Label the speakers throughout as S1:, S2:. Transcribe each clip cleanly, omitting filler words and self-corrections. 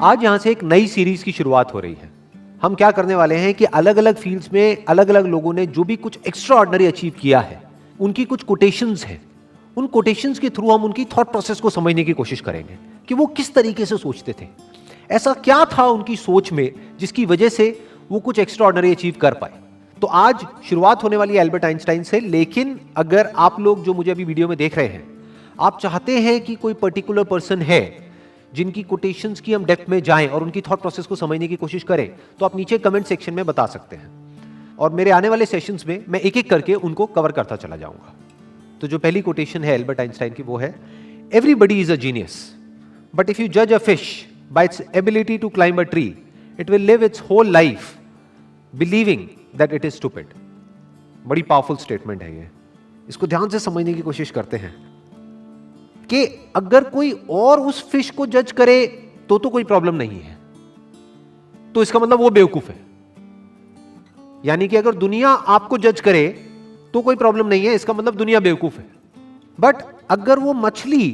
S1: आज यहां से एक नई सीरीज की शुरुआत हो रही है। हम क्या करने वाले हैं कि अलग अलग फील्ड्स में अलग अलग लोगों ने जो भी कुछ एक्स्ट्रा ऑर्डिनरी अचीव किया है, उनकी कुछ कोटेशंस हैं। उन कोटेशंस के थ्रू हम उनकी थॉट प्रोसेस को समझने की कोशिश करेंगे कि वो किस तरीके से सोचते थे, ऐसा क्या था उनकी सोच में जिसकी वजह से वो कुछ एक्स्ट्रा ऑर्डिनरी अचीव कर पाए। तो आज शुरुआत होने वाली है एल्बर्ट आइंस्टाइन से। लेकिन अगर आप लोग जो मुझे अभी वीडियो में देख रहे हैं, आप चाहते हैं कि कोई पर्टिकुलर पर्सन है जिनकी कोटेशंस की हम डेप्थ में जाएं और उनकी थॉट प्रोसेस को समझने की कोशिश करें, तो आप नीचे कमेंट सेक्शन में बता सकते हैं और मेरे आने वाले सेशंस में मैं एक एक करके उनको कवर करता चला जाऊंगा। तो जो पहली कोटेशन है एल्बर्ट आइंस्टाइन की, वो है everybody is a genius, but if you जज a fish by its ability to climb a tree, it will live its whole life believing that it is stupid. बड़ी पावरफुल स्टेटमेंट है ये, इसको ध्यान से समझने की कोशिश करते हैं कि अगर कोई और उस फिश को जज करे तो कोई प्रॉब्लम नहीं है, तो इसका मतलब वो बेवकूफ है। यानी कि अगर दुनिया आपको जज करे तो कोई प्रॉब्लम नहीं है, इसका मतलब दुनिया बेवकूफ है। बट अगर वो मछली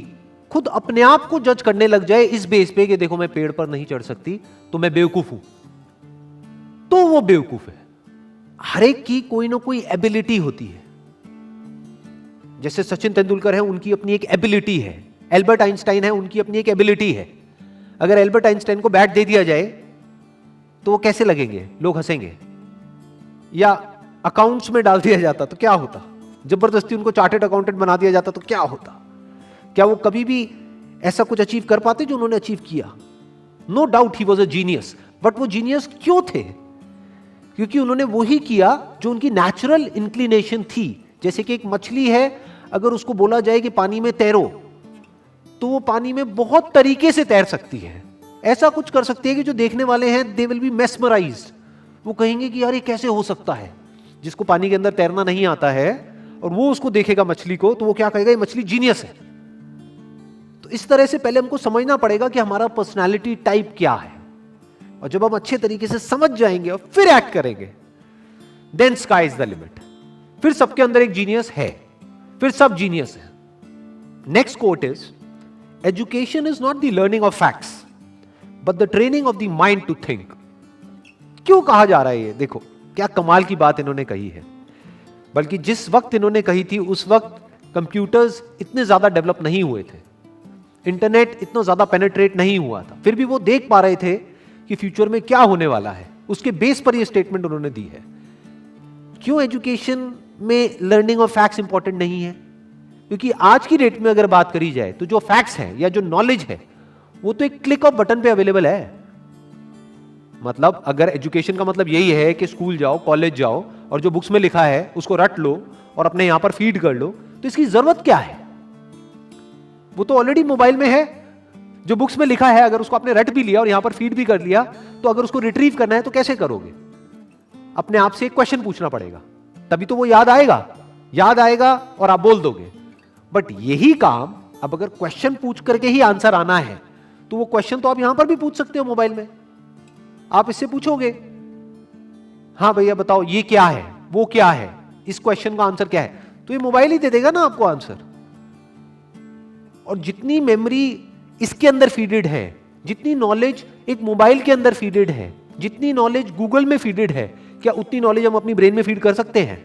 S1: खुद अपने आप को जज करने लग जाए इस बेस पे कि देखो मैं पेड़ पर नहीं चढ़ सकती तो मैं बेवकूफ हूं, तो वो बेवकूफ है। हर एक की कोई ना कोई एबिलिटी होती है। जैसे सचिन तेंदुलकर है, उनकी अपनी एक एबिलिटी है। एल्बर्ट आइंस्टाइन है, उनकी अपनी एक एबिलिटी है। अगर एल्बर्ट आइंस्टाइन को बैट दे दिया जाए तो वो कैसे लगेंगे? लोग हंसेंगे। या अकाउंट्स में डाल दिया जाता तो क्या होता? जबरदस्ती उनको चार्टर्ड अकाउंटेंट बना दिया जाता तो क्या होता? क्या वो कभी भी ऐसा कुछ अचीव कर पाते जो उन्होंने अचीव किया? No doubt he was a genius. But वो जीनियस क्यों थे? क्योंकि उन्होंने वही किया जो उनकी नेचुरल इंक्लिनेशन थी। जैसे कि एक मछली है, अगर उसको बोला जाए कि पानी में तैरो, तो वो पानी में बहुत तरीके से तैर सकती है। ऐसा कुछ कर सकती है कि जो देखने वाले हैं दे विल बी मेस्मराइज्ड। वो कहेंगे कि यार ये कैसे हो सकता है? जिसको पानी के अंदर तैरना नहीं आता है और वो उसको देखेगा मछली को, तो वो क्या कहेगा? ये मछली जीनियस है। तो इस तरह से पहले हमको समझना पड़ेगा कि हमारा पर्सनैलिटी टाइप क्या है, और जब हम अच्छे तरीके से समझ जाएंगे और फिर एक्ट करेंगे, then sky is the limit. फिर सबके अंदर एक जीनियस है, फिर सब जीनियस है। Next quote is education is not the learning of facts but the training of the mind to think. क्यों कहा जा रहा है ये? देखो क्या कमाल की बात इन्होंने कही है। बल्कि जिस वक्त इन्होंने कही थी उस वक्त कंप्यूटर्स इतने ज्यादा डेवलप नहीं हुए थे, इंटरनेट इतना ज्यादा पेनिट्रेट नहीं हुआ था, फिर भी वो देख पा रहे थे कि फ्यूचर में क्या होने वाला है। उसके बेस पर ये स्टेटमेंट उन्होंने दी है। क्यों एजुकेशन में लर्निंग ऑफ फैक्ट्स इंपॉर्टेंट नहीं है? क्योंकि आज की डेट में अगर बात करी जाए तो जो फैक्ट्स हैं या जो नॉलेज है वो तो एक क्लिक ऑफ बटन पे अवेलेबल है। मतलब अगर एजुकेशन का मतलब यही है कि स्कूल जाओ, कॉलेज जाओ और जो बुक्स में लिखा है उसको रट लो और अपने यहां पर फीड कर लो, तो इसकी जरूरत क्या है? वो तो ऑलरेडी मोबाइल में है। जो बुक्स में लिखा है अगर उसको आपने रट भी लिया और यहां पर फीड भी कर लिया, तो अगर उसको रिट्रीव करना है तो कैसे करोगे? अपने आप से एक क्वेश्चन पूछना पड़ेगा, तभी तो वो याद आएगा और आप बोल दोगे। बट यही काम अब अगर क्वेश्चन पूछ करके ही आंसर आना है, तो वो क्वेश्चन तो आप यहां पर भी पूछ सकते हो मोबाइल में। आप इससे पूछोगे, हाँ भैया बताओ ये क्या है, वो क्या है, इस क्वेश्चन का आंसर क्या है, तो ये मोबाइल ही दे देगा ना आपको आंसर। और जितनी मेमोरी इसके अंदर फीडेड है, जितनी नॉलेज एक मोबाइल के अंदर फीडेड है, जितनी नॉलेज गूगल में फीडेड है, क्या उतनी नॉलेज हम अपनी ब्रेन में फीड कर सकते हैं?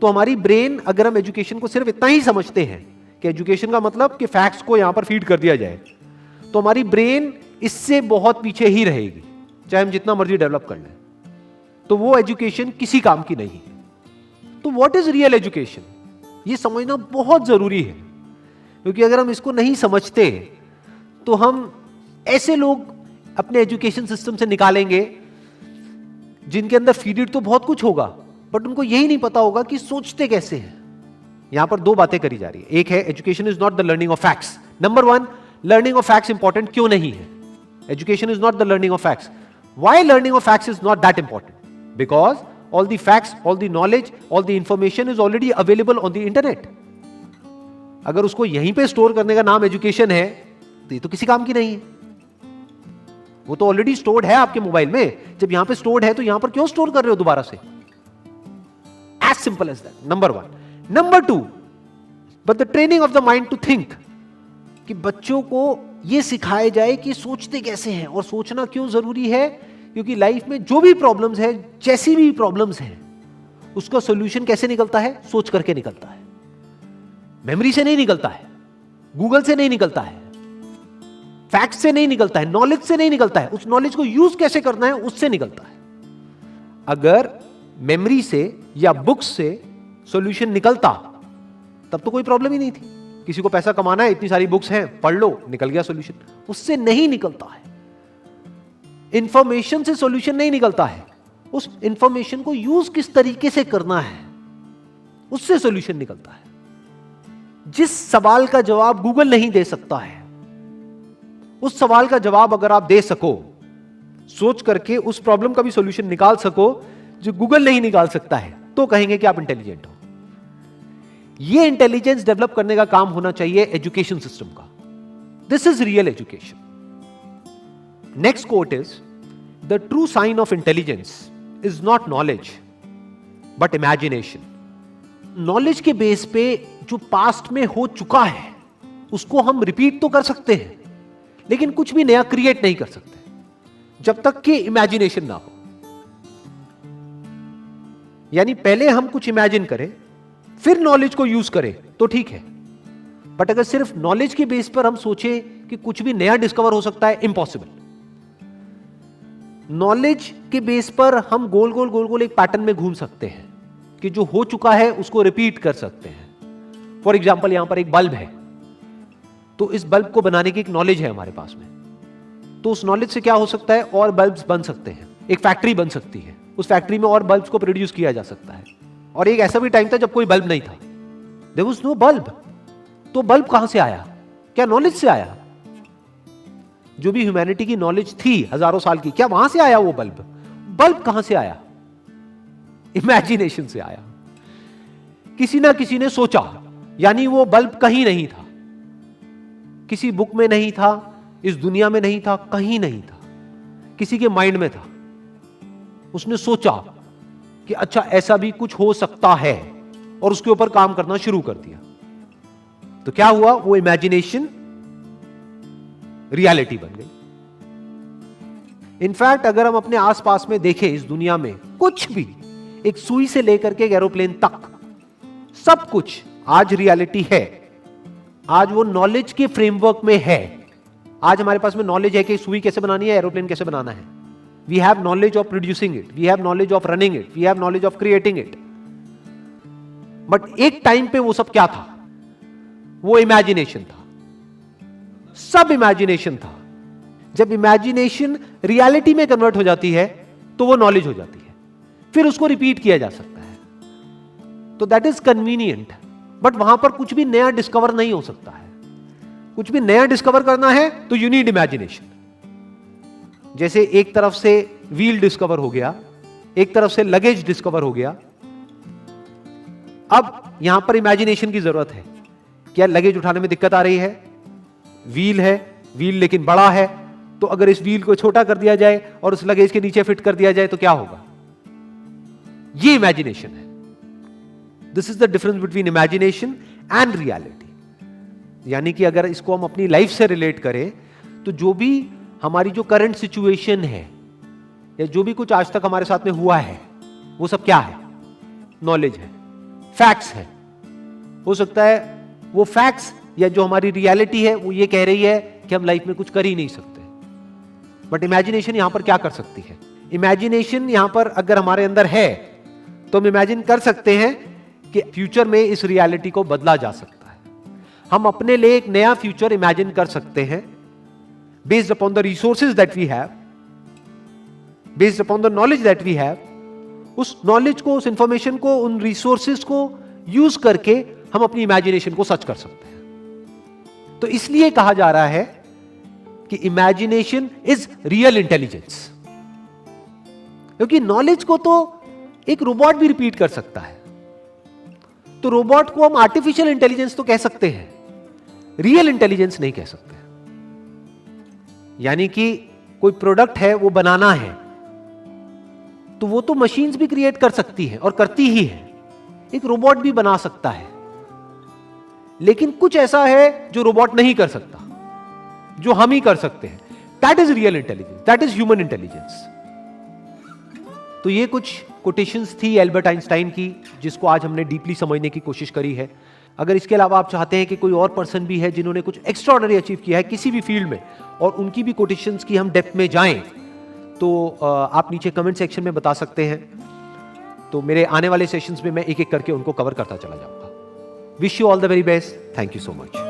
S1: तो हमारी ब्रेन, अगर हम एजुकेशन को सिर्फ इतना ही समझते हैं कि एजुकेशन का मतलब कि फैक्ट्स को यहां पर फीड कर दिया जाए, तो हमारी ब्रेन इससे बहुत पीछे ही रहेगी, चाहे हम जितना मर्जी डेवलप कर लें। तो वो एजुकेशन किसी काम की नहीं है। तो व्हाट इज रियल एजुकेशन, ये समझना बहुत जरूरी है। क्योंकि अगर हम इसको नहीं समझते तो हम ऐसे लोग अपने एजुकेशन सिस्टम से निकालेंगे जिनके अंदर फीडेड तो बहुत कुछ होगा, बट उनको यही नहीं पता होगा कि सोचते कैसे हैं। यहां पर दो बातें करी जा रही है। एक है education is not the learning of facts. Number one, learning of facts important क्यों नहीं है? Education is not the learning of facts. Why learning of facts is not that important? Because all the facts, all the knowledge, all the information is already available on the internet. अगर उसको यहीं पे store करने का नाम education है, तो ये तो किसी काम की नहीं है। वो तो ऑलरेडी स्टोर्ड है आपके मोबाइल में। जब यहां पे स्टोर्ड है तो यहां पर क्यों स्टोर कर रहे हो दोबारा से? As simple as that, number one. Number two, but the training of the mind to think, कि बच्चों को यह सिखाया जाए कि सोचते कैसे हैं और सोचना क्यों जरूरी है, क्योंकि लाइफ में जो भी प्रॉब्लम्स है, जैसी भी प्रॉब्लम्स हैं, उसका सॉल्यूशन कैसे निकलता है? सोच करके निकलता है। मेमोरी से नहीं निकलता है, गूगल से नहीं निकलता है, फैक्ट से नहीं निकलता है, नॉलेज से नहीं निकलता है, उस नॉलेज को यूज कैसे करना है उससे निकलता है। अगर मेमोरी से या बुक्स से सॉल्यूशन निकलता तब तो कोई प्रॉब्लम ही नहीं थी। किसी को पैसा कमाना है, इतनी सारी बुक्स हैं, पढ़ लो, निकल गया सॉल्यूशन। उससे नहीं निकलता है। इंफॉर्मेशन से सॉल्यूशन नहीं निकलता है, उस इंफॉर्मेशन को यूज किस तरीके से करना है उससे सॉल्यूशन निकलता है। जिस सवाल का जवाब गूगल नहीं दे सकता है, उस सवाल का जवाब अगर आप दे सको, सोच करके उस प्रॉब्लम का भी सॉल्यूशन निकाल सको जो गूगल नहीं निकाल सकता है, तो कहेंगे कि आप इंटेलिजेंट हो। यह इंटेलिजेंस डेवलप करने का काम होना चाहिए एजुकेशन सिस्टम का। This is real education. Next quote is, the true sign of intelligence is not knowledge but imagination. Knowledge के बेस पे जो पास्ट में हो चुका है उसको हम रिपीट तो कर सकते हैं, लेकिन कुछ भी नया क्रिएट नहीं कर सकते जब तक कि इमेजिनेशन ना हो। यानी पहले हम कुछ इमेजिन करें, फिर नॉलेज को यूज करें तो ठीक है, बट अगर सिर्फ नॉलेज के बेस पर हम सोचे कि कुछ भी नया डिस्कवर हो सकता है, इम्पॉसिबल। नॉलेज के बेस पर हम गोल गोल गोल गोल एक पैटर्न में घूम सकते हैं कि जो हो चुका है उसको रिपीट कर सकते हैं। फॉर एग्जाम्पल, यहां पर एक बल्ब है, तो इस बल्ब को बनाने की एक नॉलेज है हमारे पास में, तो उस नॉलेज से क्या हो सकता है, और बल्ब्स बन सकते हैं। एक फैक्ट्री बन सकती है, उस फैक्ट्री में और बल्ब्स को प्रोड्यूस किया जा सकता है। और एक ऐसा भी टाइम था जब कोई बल्ब नहीं था, देयर वाज नो बल्ब। तो बल्ब कहां से आया? क्या नॉलेज से आया? जो भी ह्यूमैनिटी की नॉलेज थी हजारों साल की, क्या वहां से आया वो बल्ब? बल्ब कहां से आया? इमेजिनेशन से आया। किसी ना किसी ने सोचा, यानी वो बल्ब कहीं नहीं था, किसी बुक में नहीं था, इस दुनिया में नहीं था, कहीं नहीं था, किसी के माइंड में था। उसने सोचा कि अच्छा ऐसा भी कुछ हो सकता है, और उसके ऊपर काम करना शुरू कर दिया। तो क्या हुआ? वो इमेजिनेशन रियलिटी बन गई। इनफैक्ट अगर हम अपने आसपास में देखें, इस दुनिया में कुछ भी, एक सुई से लेकर के एक एरोप्लेन तक, सब कुछ आज रियलिटी है। आज वो नॉलेज के फ्रेमवर्क में है। आज हमारे पास में नॉलेज है कि सुई कैसे बनानी है, एरोप्लेन कैसे बनाना है। We have knowledge of producing it, we have knowledge of running it, we have knowledge of creating it. But एक टाइम पे वो सब क्या था? वो इमेजिनेशन था, सब इमेजिनेशन था। जब इमेजिनेशन रियलिटी में कन्वर्ट हो जाती है तो वो नॉलेज हो जाती है, फिर उसको रिपीट किया जा सकता है। तो दैट इज कन्वीनियंट, बट वहां पर कुछ भी नया डिस्कवर नहीं हो सकता है। कुछ भी नया डिस्कवर करना है तो यू नीड इमेजिनेशन। जैसे एक तरफ से व्हील डिस्कवर हो गया, एक तरफ से लगेज डिस्कवर हो गया, अब यहां पर इमेजिनेशन की जरूरत है। क्या लगेज उठाने में दिक्कत आ रही है? व्हील है, व्हील लेकिन बड़ा है, तो अगर इस व्हील को छोटा कर दिया जाए और उस लगेज के नीचे फिट कर दिया जाए तो क्या होगा? ये इमेजिनेशन है। This is the difference between imagination and reality. यानी कि अगर इसको हम अपनी लाइफ से रिलेट करें तो जो भी हमारी जो करंट सिचुएशन है या जो भी कुछ आज तक हमारे साथ में हुआ है, वो सब क्या है? नॉलेज है, फैक्ट्स है। हो सकता है वो फैक्ट्स या जो हमारी रियलिटी है वो ये कह रही है कि हम लाइफ में कुछ कर ही नहीं सकते, बट इमेजिनेशन यहां पर क्या कर सकती है? इमेजिनेशन यहां पर अगर हमारे अंदर है तो हम इमेजिन कर सकते हैं कि फ्यूचर में इस रियलिटी को बदला जा सकता है। हम अपने लिए एक नया फ्यूचर इमेजिन कर सकते हैं based upon the resources that we have, based upon the knowledge that we have. उस नॉलेज को, उस इंफॉर्मेशन को, उन रिसोर्सेज को यूज करके हम अपनी इमेजिनेशन को सच कर सकते हैं। तो इसलिए कहा जा रहा है कि इमेजिनेशन इज रियल इंटेलिजेंस, क्योंकि नॉलेज को तो एक रोबोट भी रिपीट कर सकता है। तो रोबोट को हम आर्टिफिशियल इंटेलिजेंस तो कह सकते हैं, रियल इंटेलिजेंस नहीं कह सकते। यानी कि कोई प्रोडक्ट है वो बनाना है, तो वो तो मशीन्स भी क्रिएट कर सकती है और करती ही है। एक रोबोट भी बना सकता है, लेकिन कुछ ऐसा है जो रोबोट नहीं कर सकता, जो हम ही कर सकते हैं। That is real intelligence, that is human intelligence. तो ये कुछ कोटेशंस थी एल्बर्ट आइंस्टाइन की, जिसको आज हमने डीपली समझने की कोशिश करी है। अगर इसके अलावा आप चाहते हैं कि कोई और पर्सन भी है जिन्होंने कुछ एक्स्ट्राऑर्डिनरी अचीव किया है किसी भी फील्ड में, और उनकी भी कोटेशंस की हम डेप्थ में जाएं, तो आप नीचे कमेंट सेक्शन में बता सकते हैं। तो मेरे आने वाले सेशंस में मैं एक एक करके उनको कवर करता चला जाऊंगा। Wish you all the very best. Thank you so much.